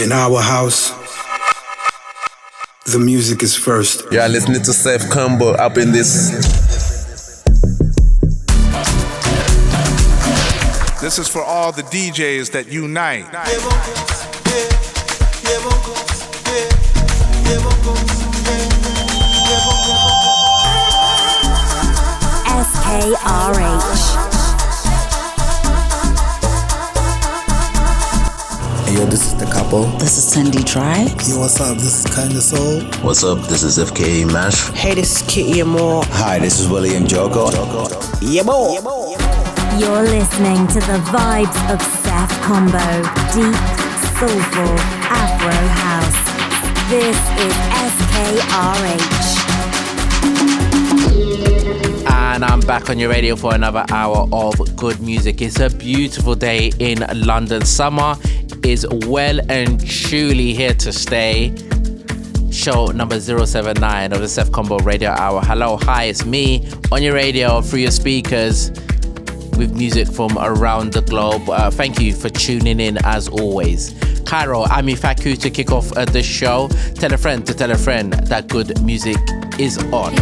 In our house, the music is first. You're listening to Sef Kombo up in this. This is for all the DJs that unite. SKRH. Yo, this is The Couple. This is Cindy Dry. Yo, what's up? This is Kinda Soul. What's up? This is Fka Mash. Hey, this is Kitty Amore. Hi, this is William Joko. Yeah, boy. You're listening to the vibes of Sef Kombo, deep, soulful, Afro house. This is SKRH. And I'm back on your radio for another hour of good music. It's a beautiful day in London. Summer is well and truly here to stay. Show number 079 of the Sef Kombo Radio Hour. Hello, hi, it's me on your radio through your speakers with music from around the globe. Thank you for tuning in as always. Caiiro, Amir, Faku to kick off the show. Tell a friend to tell a friend that good music is on.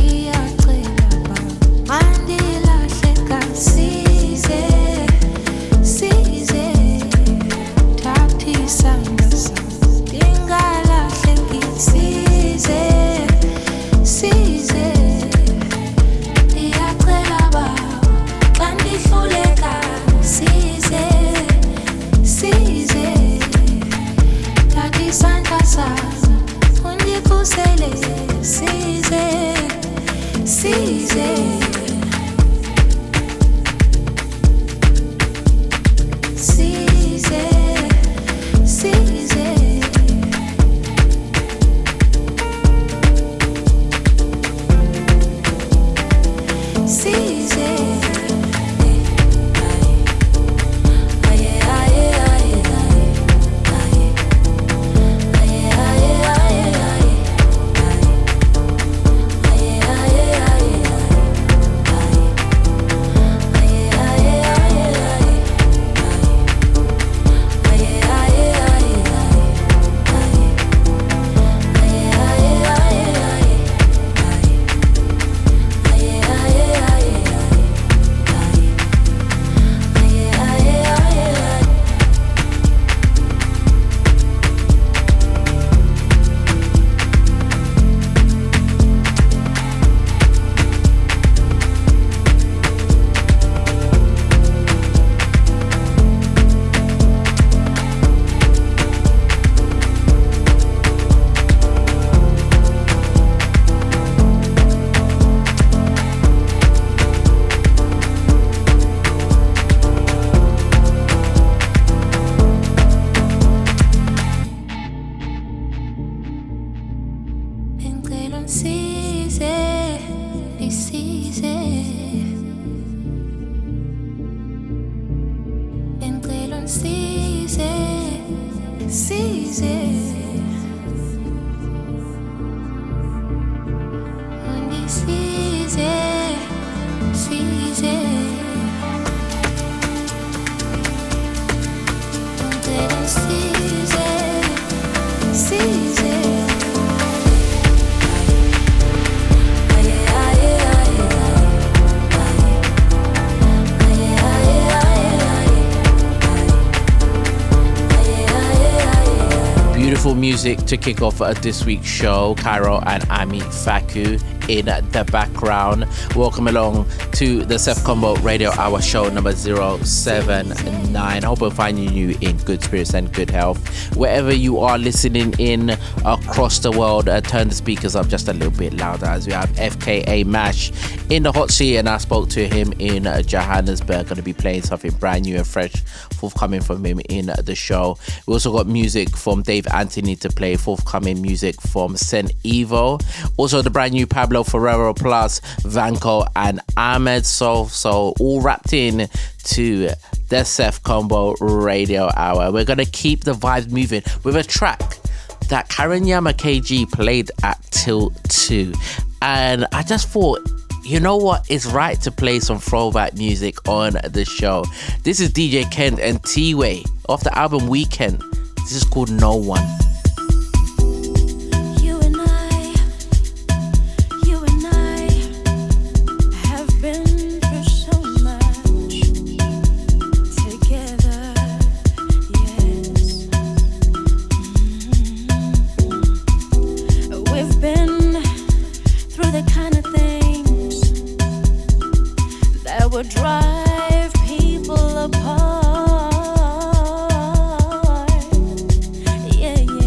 Music to kick off this week's show. Caiiro and Amir, Faku in the background. Welcome along to the Sef Kombo Radio Hour show number 079. Hope we're finding you in good spirits and good health. Wherever you are listening in across the world, turn the speakers up just a little bit louder as we have Fka Mash in the hot seat, and I spoke to him in Johannesburg. Going to be playing something brand new and fresh forthcoming from him in the show. We also got music from Dave Anthony to play, forthcoming music from Sensibility. Also the brand new Pablo Fierro plus Vanco and Ahmed. So all wrapped in to the Sef Kombo Radio Hour. We're going to keep the vibes moving with a track that Nyame KG played at till 2. And I just thought, you know what? It's right to play some throwback music on the show. This is DJ Kent and Thiwe off the album Weekend. This is called No One. Drive people apart. Yeah, yeah.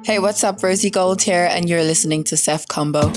Hey, what's up? Rosie Gold here, and you're listening to Sef Kombo.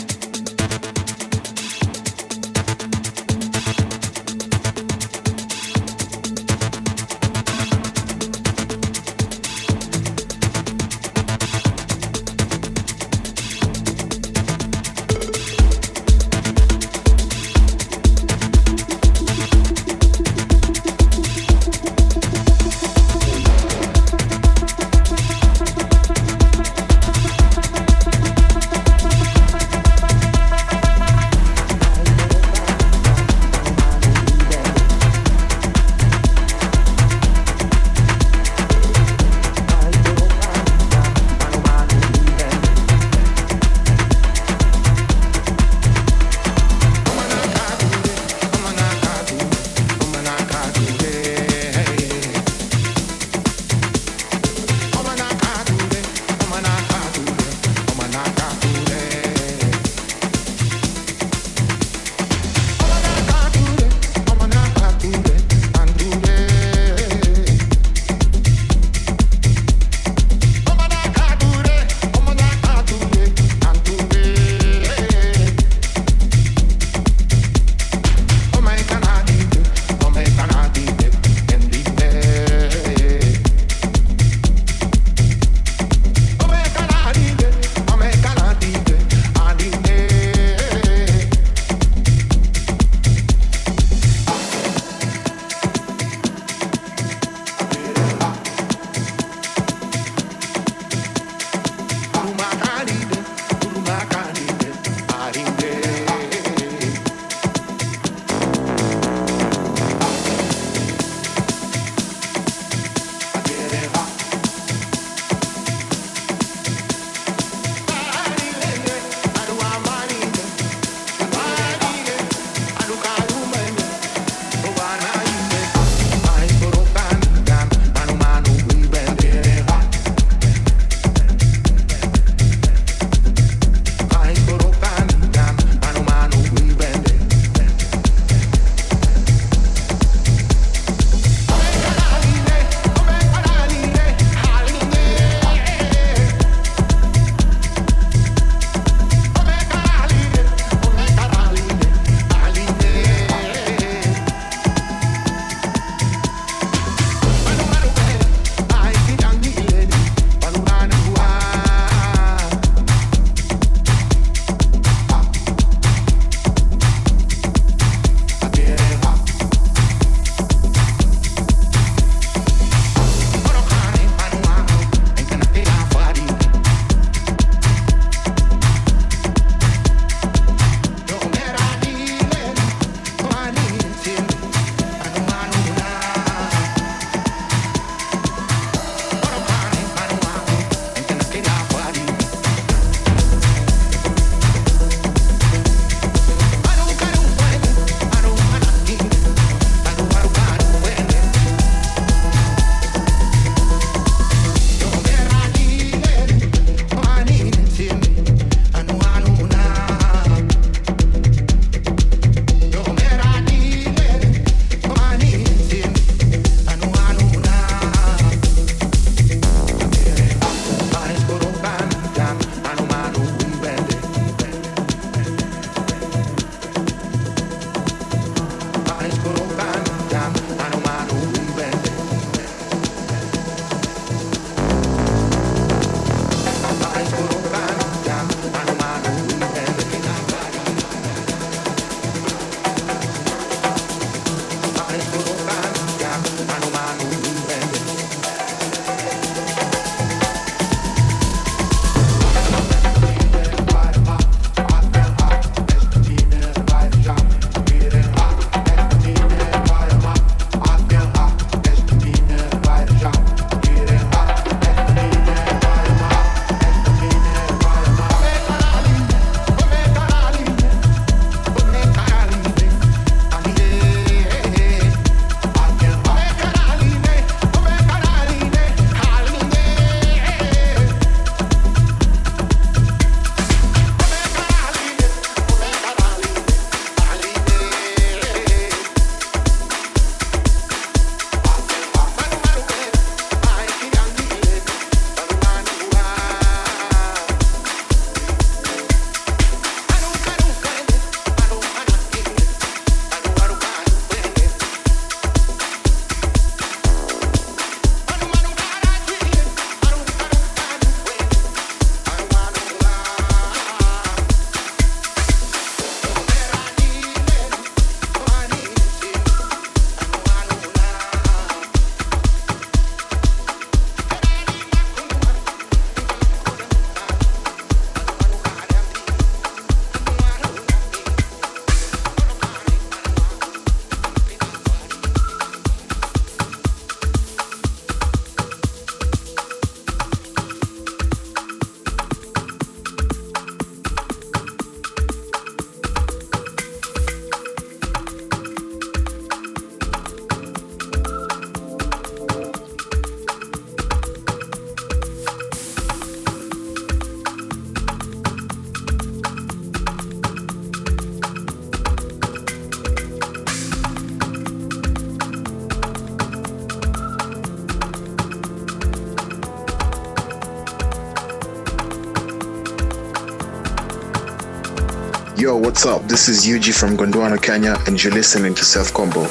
Yo, what's up? This is Yuji from Gondwana, Kenya, and you're listening to Sef Kombo.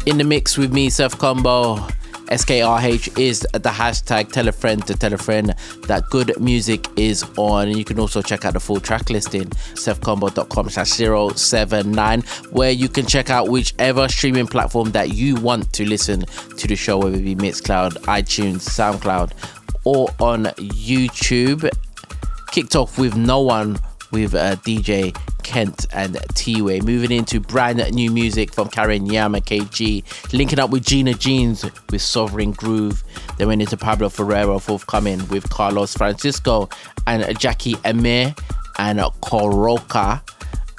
In the mix with me, Sef Kombo. SKRH is the hashtag. Tell a friend to tell a friend that good music is on. And you can also check out the full track listing, sefkombo.com/079, where you can check out whichever streaming platform that you want to listen to the show, whether it be Mixcloud, iTunes, SoundCloud, or on YouTube. Kicked off with No One with DJ Kent and Thiwe. Moving into brand new music from Nyame KG, linking up with Gina Jeanz with Sovereign Groove. They went into Pablo Fierro forthcoming with Carlos Francisco and Jaky Amir and Koroka.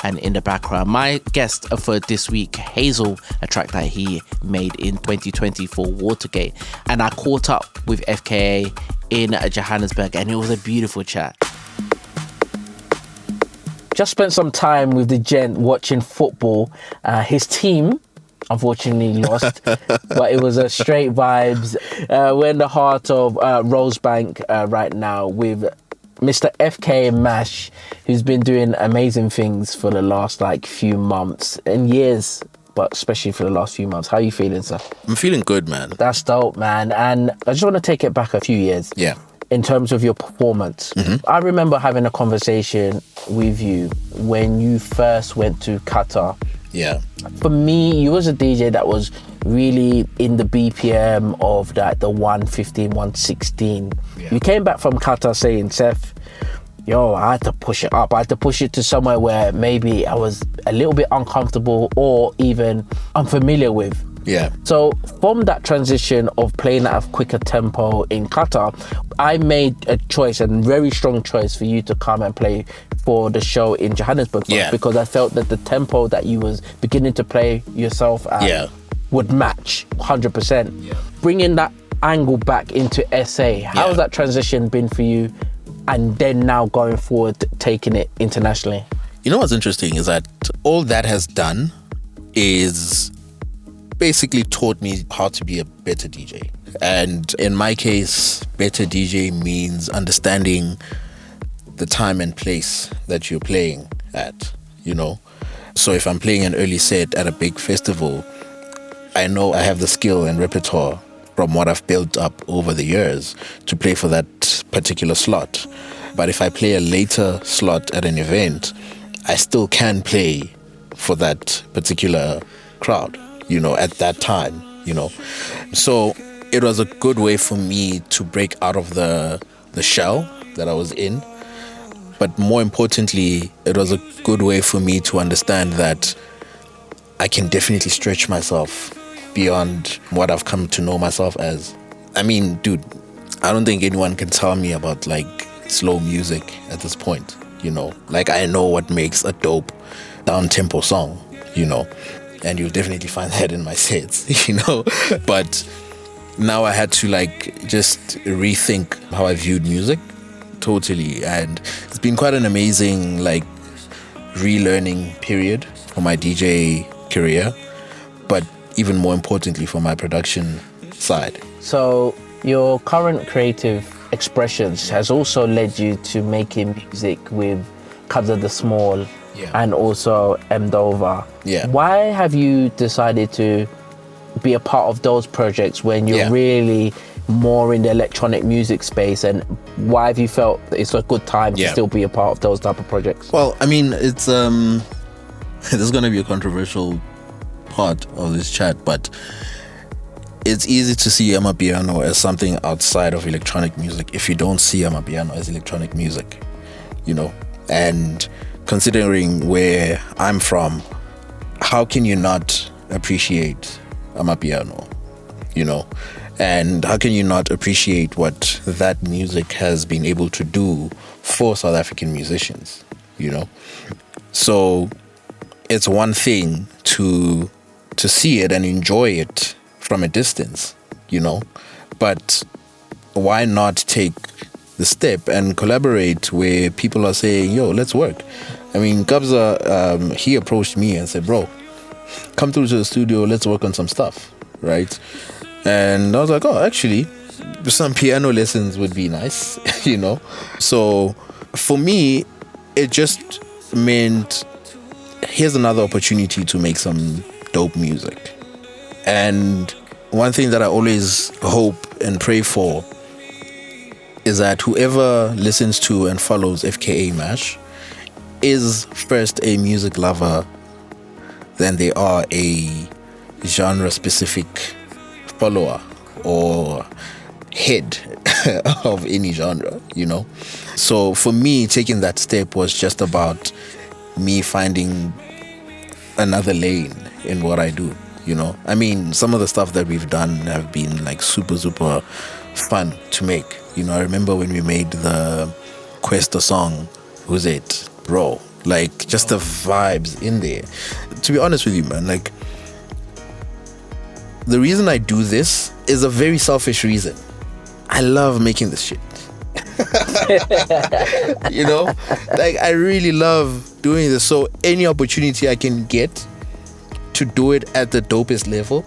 And in the background, my guest for this week, Hazel, a track that he made in 2020 for Watergate. And I caught up with FKA in Johannesburg, and it was a beautiful chat. Just spent some time with the gent watching football. His team unfortunately lost, but it was a straight vibes. We're in the heart of Rosebank right now with Mr. Fka Mash, who's been doing amazing things for the last few months and years, but especially for the last few months. How are you feeling, sir? I'm feeling good, man. That's dope, man. And I just want to take it back a few years. Yeah. In terms of your performance. Mm-hmm. I remember having a conversation with you when you first went to Qatar. Yeah. For me, you was a DJ that was really in the BPM of that, the 115, 116. Yeah. You came back from Qatar saying, Sef, yo, I had to push it up. I had to push it to somewhere where maybe I was a little bit uncomfortable or even unfamiliar with. Yeah. So from that transition of playing at a quicker tempo in Qatar, I made a choice, a very strong choice, for you to come and play for the show in Johannesburg, because I felt that the tempo that you was beginning to play yourself at would match 100%. Yeah. Bringing that angle back into SA, how has that transition been for you? And then now going forward, taking it internationally? You know what's interesting is that all that has done is basically taught me how to be a better DJ. And in my case, better DJ means understanding the time and place that you're playing at, you know. So if I'm playing an early set at a big festival, I know I have the skill and repertoire from what I've built up over the years to play for that particular slot. But if I play a later slot at an event, I still can play for that particular crowd, you know, at that time, you know. So it was a good way for me to break out of the shell that I was in. But more importantly, it was a good way for me to understand that I can definitely stretch myself beyond what I've come to know myself as. I mean, dude, I don't think anyone can tell me about like slow music at this point, you know. Like, I know what makes a dope down-tempo song, you know, and you'll definitely find that in my sets, you know. But now I had to like just rethink how I viewed music totally, and it's been quite an amazing like relearning period for my DJ career, but even more importantly for my production side. So your current creative expressions has also led you to making music with Kabza the Small and also Mdova. Yeah. Why have you decided to be a part of those projects when you're really more in the electronic music space, and why have you felt that it's a good time to still be a part of those type of projects? Well, I mean, it's this is going to be a controversial part of this chat, but it's easy to see Amapiano as something outside of electronic music if you don't see Amapiano as electronic music, you know. And considering where I'm from, how can you not appreciate Amapiano, you know? And how can you not appreciate what that music has been able to do for South African musicians, you know? So it's one thing to see it and enjoy it from a distance, you know? But why not take the step and collaborate where people are saying, yo, let's work? I mean, Kabza, he approached me and said, bro, come through to the studio, let's work on some stuff, right? And I was like, oh, actually, some piano lessons would be nice, you know? So for me, it just meant, here's another opportunity to make some dope music. And one thing that I always hope and pray for is that whoever listens to and follows Fka Mash is first a music lover, then they are a genre-specific follower or head of any genre, you know. So for me, taking that step was just about me finding another lane in what I do, you know. I mean, some of the stuff that we've done have been like super fun to make, you know. I remember when we made the Questa song, Who's It, bro, like just the vibes in there. To be honest with you, man, like the reason I do this is a very selfish reason. I love making this shit. You know, like I really love doing this. So any opportunity I can get to do it at the dopest level,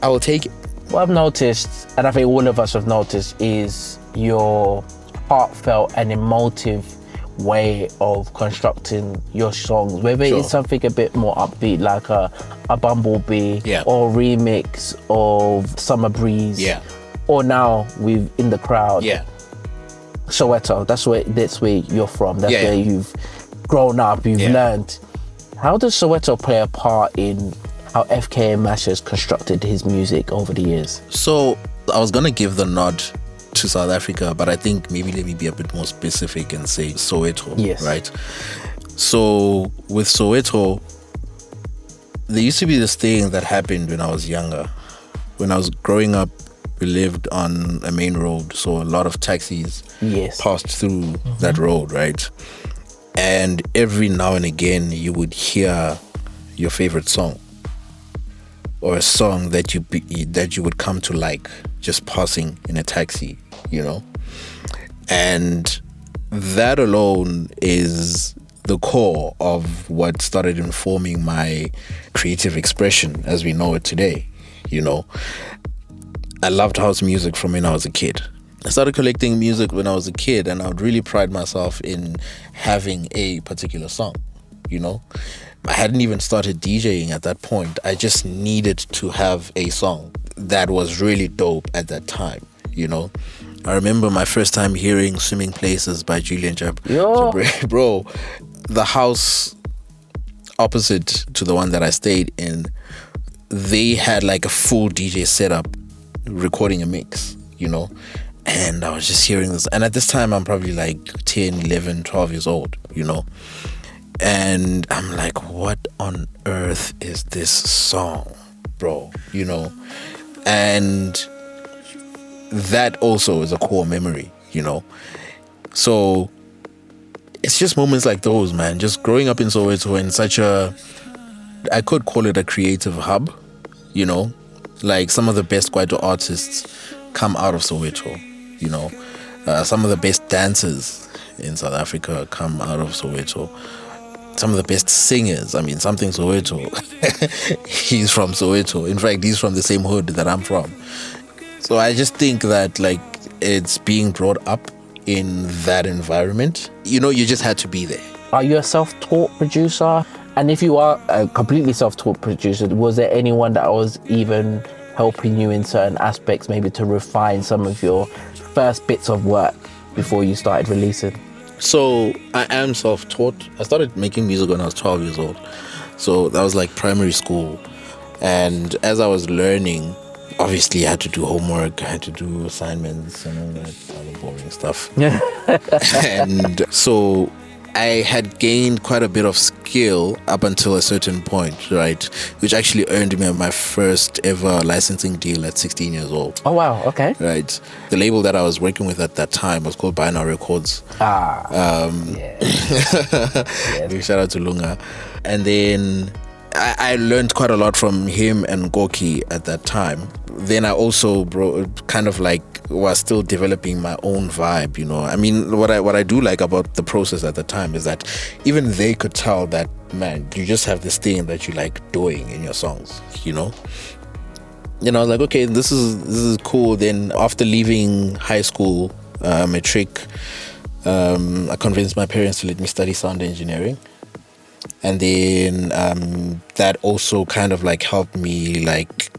I will take it. What I've noticed, and I think all of us have noticed, is your heartfelt and emotive way of constructing your songs, whether it's something a bit more upbeat like a Bumblebee or remix of Summer Breeze, or now with In the Crowd, Soweto. That's where you're from, that's where you've grown up, you've learned. How does Soweto play a part in how Fka Mash has constructed his music over the years? So I was gonna give the nod to South Africa, but I think maybe let me be a bit more specific and say Soweto, right? So with Soweto, there used to be this thing that happened when I was younger. When I was growing up, we lived on a main road, so a lot of taxis passed through that road, right? And every now and again, you would hear your favorite song. or a song that you would come to like just passing in a taxi, you know? And that alone is the core of what started informing my creative expression as we know it today, you know? I loved house music from when I was a kid. I started collecting music when I was a kid, and I would really pride myself in having a particular song, you know? I hadn't even started DJing at that point. I just needed to have a song that was really dope at that time, you know? I remember my first time hearing Swimming Places by Julian Jabre. Bro, the house opposite to the one that I stayed in, they had like a full DJ setup recording a mix, you know? And I was just hearing this. And at this time, I'm probably like 10, 11, 12 years old, you know? And I'm like, what on earth is this song, bro? You know? And that also is a core memory, you know? So it's just moments like those, man. Just growing up in Soweto in such a, I could call it a creative hub, you know? Like some of the best Kwaito artists come out of Soweto, you know? Some of the best dancers in South Africa come out of Soweto. Some of the best singers, I mean, Something Soweto, he's from Soweto. In fact, he's from the same hood that I'm from. So I just think that like it's being brought up in that environment. You know, you just had to be there. Are you a self-taught producer? And if you are a completely self-taught producer, was there anyone that was even helping you in certain aspects, maybe to refine some of your first bits of work before you started releasing? So I am self-taught. I started making music when I was 12 years old. So that was like primary school. And as I was learning, obviously I had to do homework, I had to do assignments and all that other boring stuff. And so I had gained quite a bit of skill up until a certain point, right? Which actually earned me my first ever licensing deal at 16 years old. Oh, wow. Okay. Right. The label that I was working with at that time was called Binary Records. Yeah. Shout out to Lunga. And then I learned quite a lot from him and Goki at that time. Then I also kind of like was still developing my own vibe, you know. I mean, what I do like about the process at the time is that even they could tell that, man, you just have this thing that you like doing in your songs, you know. And I was like, okay, this is cool. Then after leaving high school, matric, I convinced my parents to let me study sound engineering. And then that also kind of like helped me like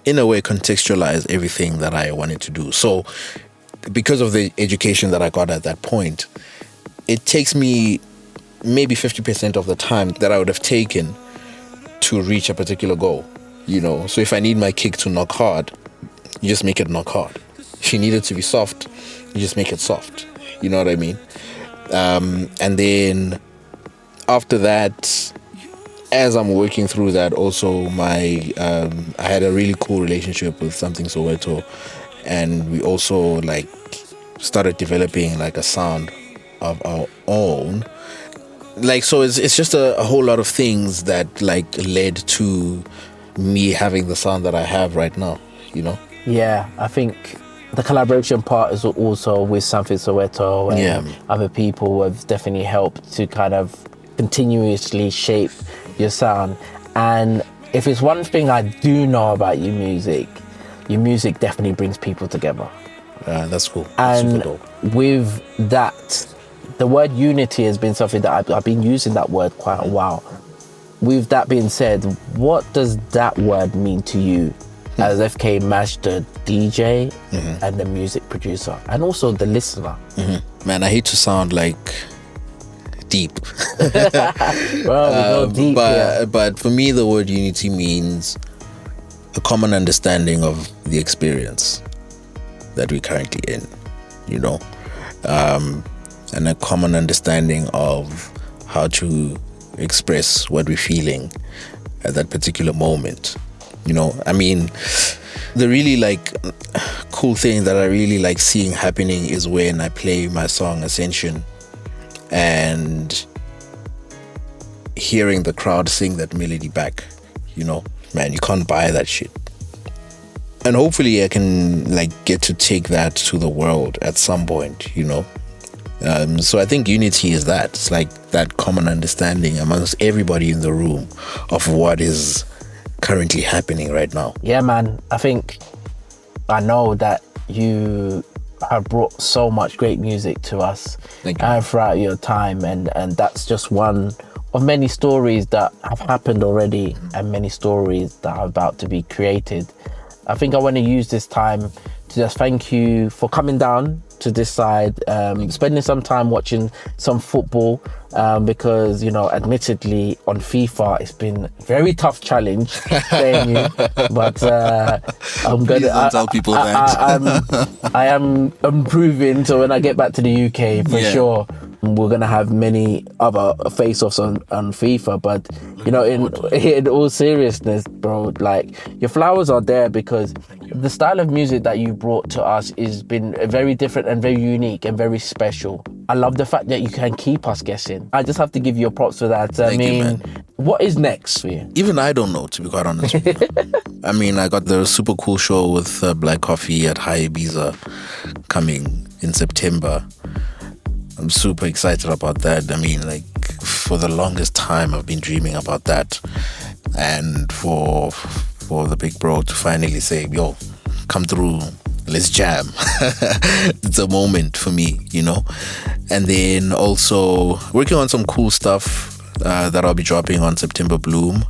in a way contextualize everything that I wanted to do. So because of the education that I got at that point, it takes me maybe 50% of the time that I would have taken to reach a particular goal, you know. So if I need my kick to knock hard, you just make it knock hard. If you need it to be soft, you just make it soft. You know what I mean? And then after that, as I'm working through that, also I had a really cool relationship with Something Soweto, and we also like started developing like a sound of our own. Like, so it's just a whole lot of things that like led to me having the sound that I have right now, you know? Yeah, I think the collaboration part is also with Something Soweto and other people who have definitely helped to kind of continuously shape your sound. And if it's one thing I do know about your music definitely brings people together. That's cool. And super dope. With that, the word unity has been something that I've been using that word quite a while. With that being said, what does that word mean to you as Fka Mash, the DJ and the music producer, and also the listener? Man, I hate to sound like deep. Bro, deep, but for me, the word unity means a common understanding of the experience that we're currently in, you know, and a common understanding of how to express what we're feeling at that particular moment. You know, I mean, the really like cool thing that I really like seeing happening is when I play my song Ascension and hearing the crowd sing that melody back, you know. man, you can't buy that shit. And hopefully I can like get to take that to the world at some point, you know. So I think unity is that. It's like that common understanding amongst everybody in the room of what is currently happening right now. Yeah, man. I know that you have brought so much great music to us throughout your time, and that's just one of many stories that have happened already and many stories that are about to be created. I think I want to use this time to just thank you for coming down to this side, spending some time watching some football, because, you know, admittedly on FIFA it's been a very tough challenge playing you, but I'm gonna tell people that. I am improving, so when I get back to the UK for sure we're gonna have many other face-offs on FIFA. But you know, in all seriousness, bro, like, your flowers are there because the style of music that you brought to us has been very different and very unique and very special. I love the fact that you can keep us guessing. I just have to give you props for that. Thank you, man. What is next for you? Even I don't know, to be quite honest with you. I mean, I got the super cool show with Black Coffee at High Ibiza coming in September. I'm super excited about that. I mean, like, for the longest time I've been dreaming about that, and for the big bro to finally say, yo, come through, let's jam. It's a moment for me, you know. And then also working on some cool stuff that I'll be dropping on September Bloom.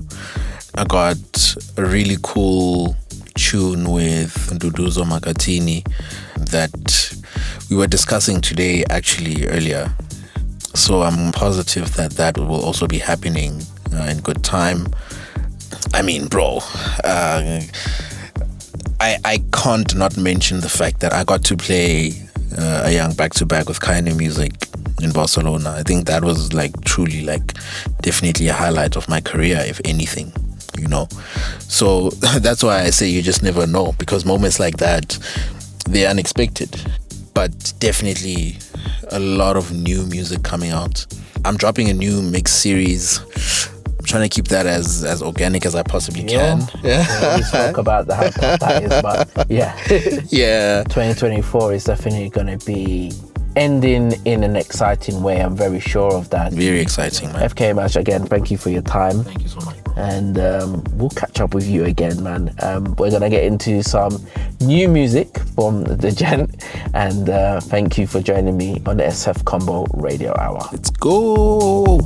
I got a really cool tune with Dhludhlu Makatini that we were discussing today, actually, earlier. So I'm positive that will also be happening in good time. I mean, bro, I can't not mention the fact that I got to play a young back-to-back with Caiiro music in Barcelona. I think that was like truly, like, definitely a highlight of my career, if anything, you know. So that's why I say you just never know, because moments like that, they're unexpected. But definitely a lot of new music coming out. I'm dropping a new mix series. I'm trying to keep that as organic as I possibly can. Yeah, we spoke about how tough that is, but yeah. Yeah. 2024 is definitely going to be ending in an exciting way. I'm very sure of that. Very exciting, man. Fka Mash, again, thank you for your time. Thank you so much. And we'll catch up with you again, man. We're going to get into some new music from the gent. And thank you for joining me on the Sef Kombo Radio Hour. Let's go.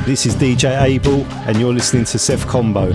This is DJ Abel, and you're listening to Sef Kombo.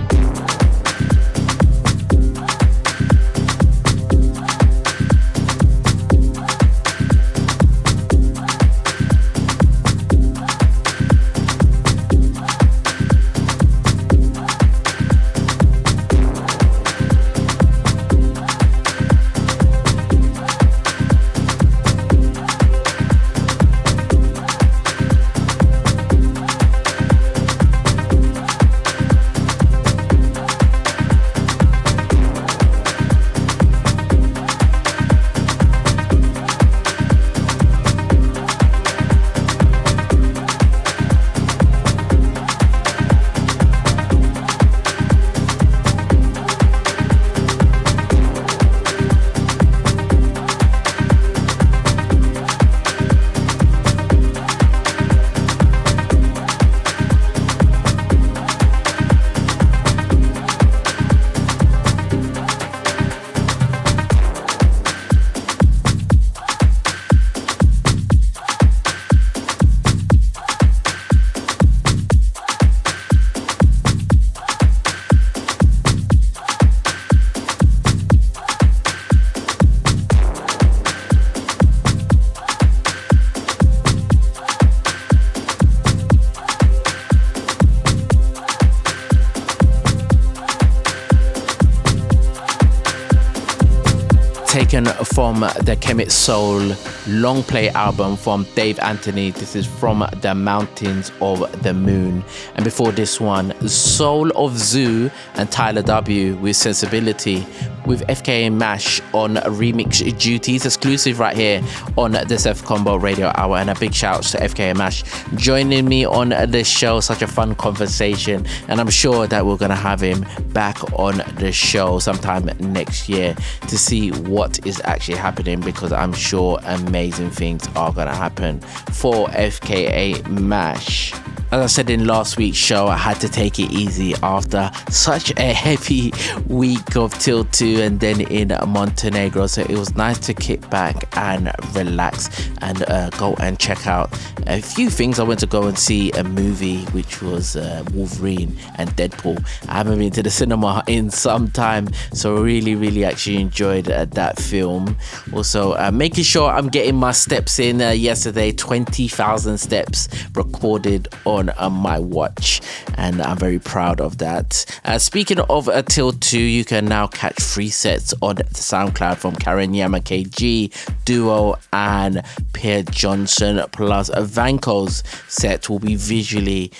Taken from the Kemet Soul long play album from Dave Anthony. This is From the Mountains of the Moon. And before this one, Soul of Zoo and Tyler W with Sensibility, with Fka Mash on remix duties, exclusive right here on the Sef Kombo Radio Hour. And a big shout out to Fka Mash joining me on the show. Such a fun conversation, and I'm sure that we're gonna have him back on the show sometime next year to see what is actually happening, because I'm sure amazing things are gonna happen for Fka Mash. As I said in last week's show, I had to take it easy after such a heavy week of Till 2 and then in Montenegro. So it was nice to kick back and relax and go and check out a few things. I went to go and see a movie, which was Wolverine and Deadpool. I haven't been to the cinema in some time, so really actually enjoyed that film. Also, making sure I'm getting my steps in yesterday, 20,000 steps recorded on my watch, and I'm very proud of that. Speaking of Till 2, you can now catch 3 sets on the SoundCloud from Karen Nyame KG, Duo and Pierre Johnson, plus Vanco's set will be visually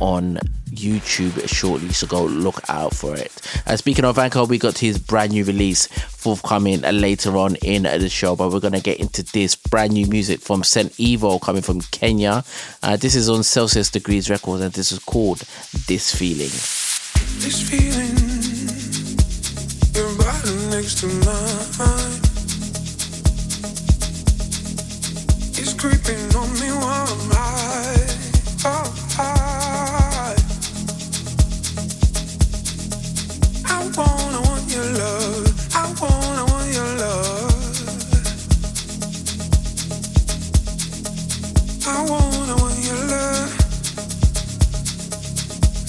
on YouTube shortly, so go look out for it. Speaking of Vanco, we got his brand new release forthcoming later on in the show, but we're gonna get into this brand new music from St. Evo coming from Kenya. This is on Celsius Degrees Records, and this is called This Feeling. This feeling, your body next to mine, it's creeping on me while I'm high, oh, high. I want your love. I want your love. I want your love.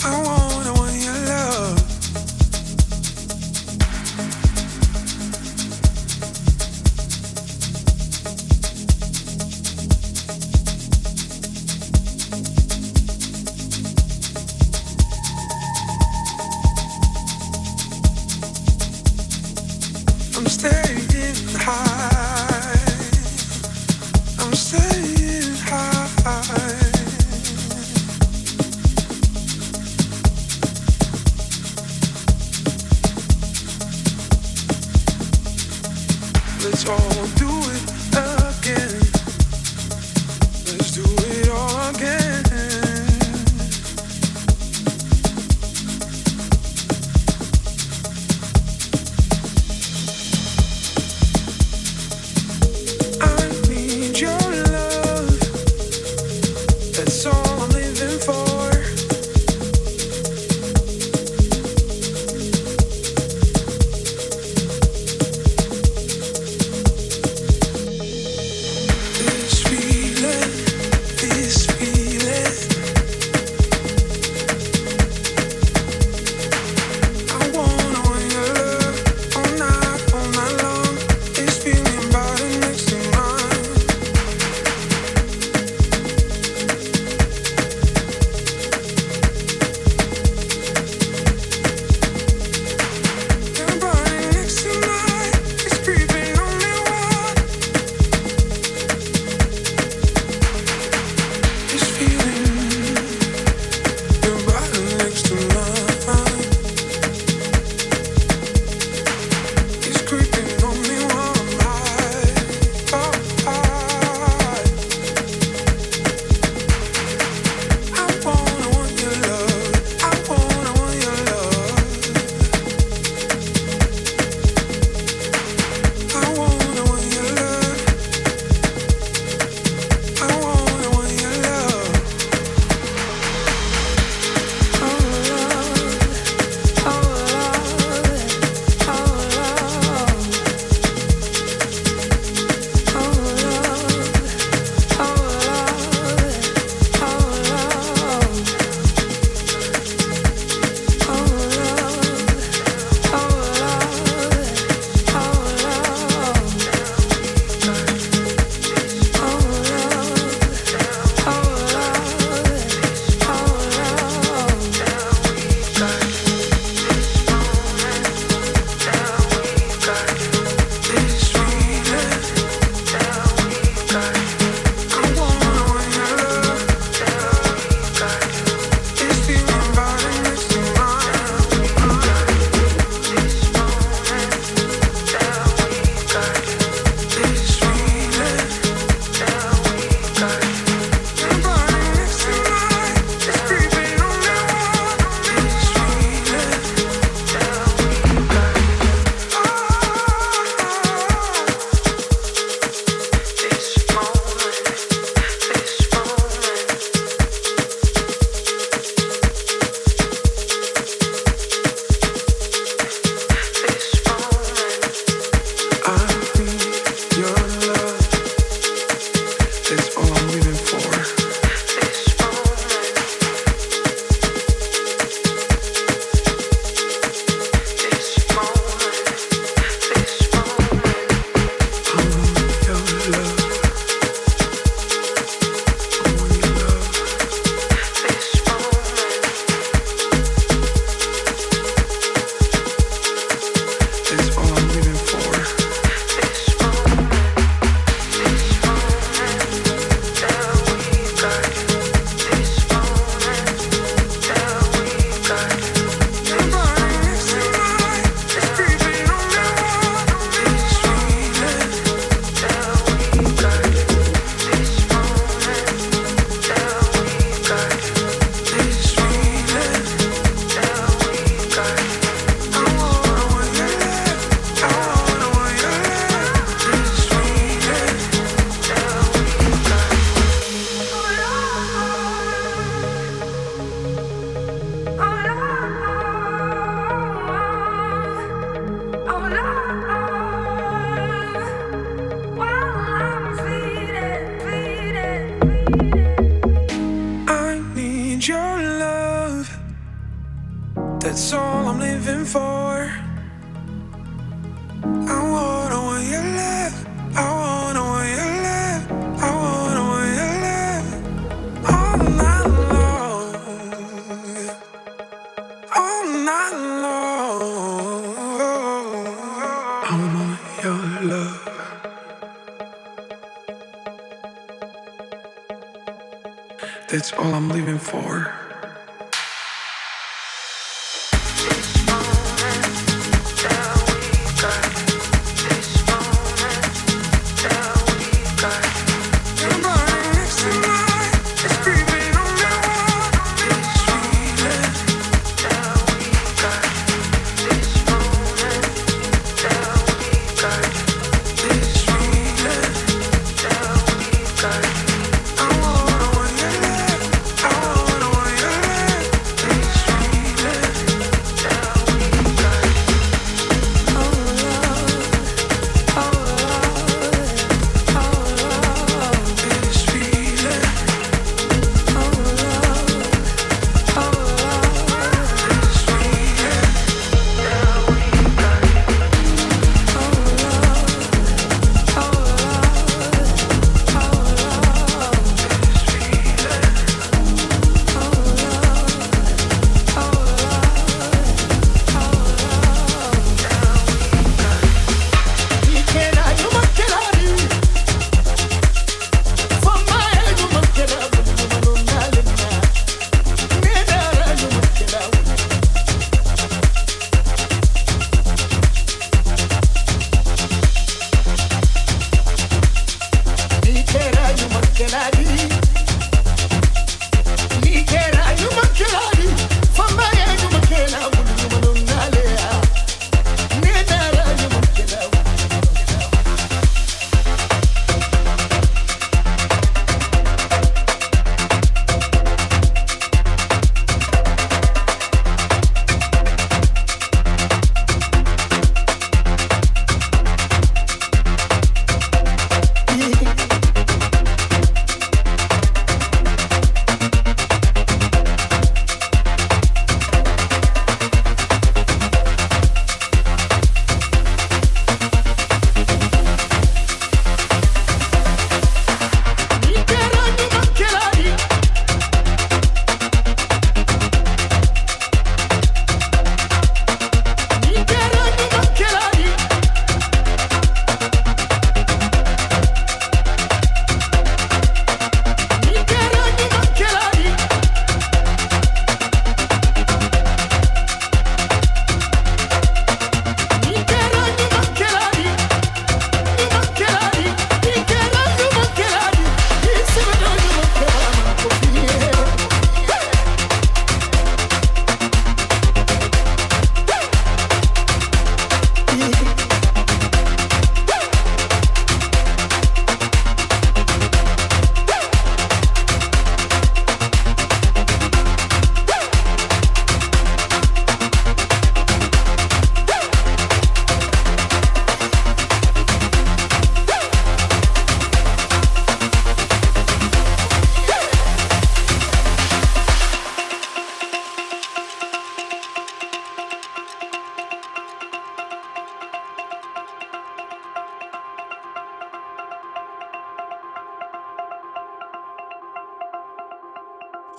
I want your love. I'm staying high. I'm staying high. Let's all do it again. Let's do it all again. That's all I'm living for.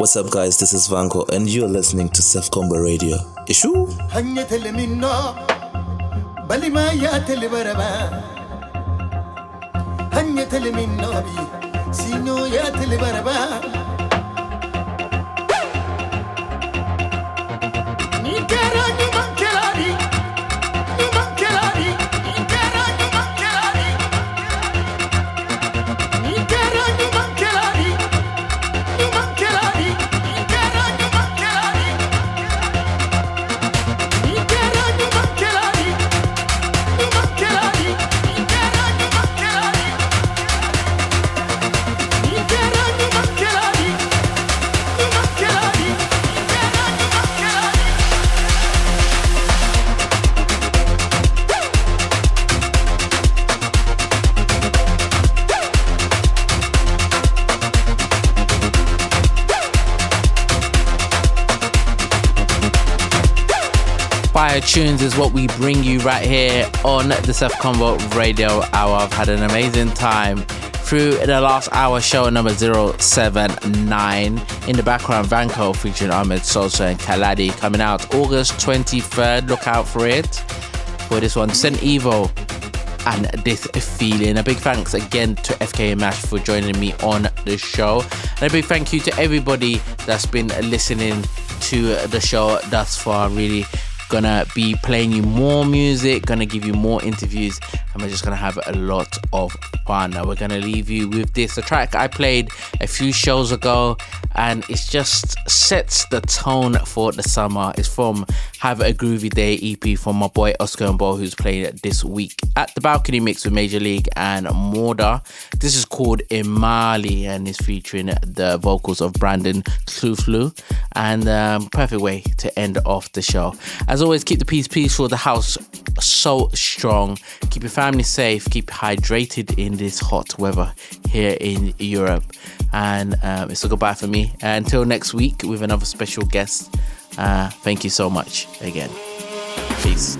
What's up, guys? This is Vanco, and you're listening to Sef Kombo Radio. Ishu? Tunes is what we bring you right here on the Sef Kombo Radio Hour. I've had an amazing time through the last hour, show number 079. In the background, Vanco featuring Ahmed, Sosso and Keladi, coming out August 23rd. Look out for it. For this one, Send Evo and This Feeling. A big thanks again to Fka Mash for joining me on the show. And a big thank you to everybody that's been listening to the show thus far. Really gonna be playing you more music, gonna give you more interviews, and we're just gonna have a lot of fun. Now we're gonna leave you with this, a track I played a few shows ago, and it just sets the tone for the summer. It's from Have a Groovy Day EP from my boy Sef Kombo, who's playing it this week at the Balcony Mix with Major League and Morda. This is called Imali and is featuring the vocals of Dhludhlu, and perfect way to end off the show. As always, keep the peace peaceful, the house so strong, keep your family safe, keep hydrated in this hot weather here in Europe, and it's a goodbye for me until next week with another special guest. Thank you so much again. Peace.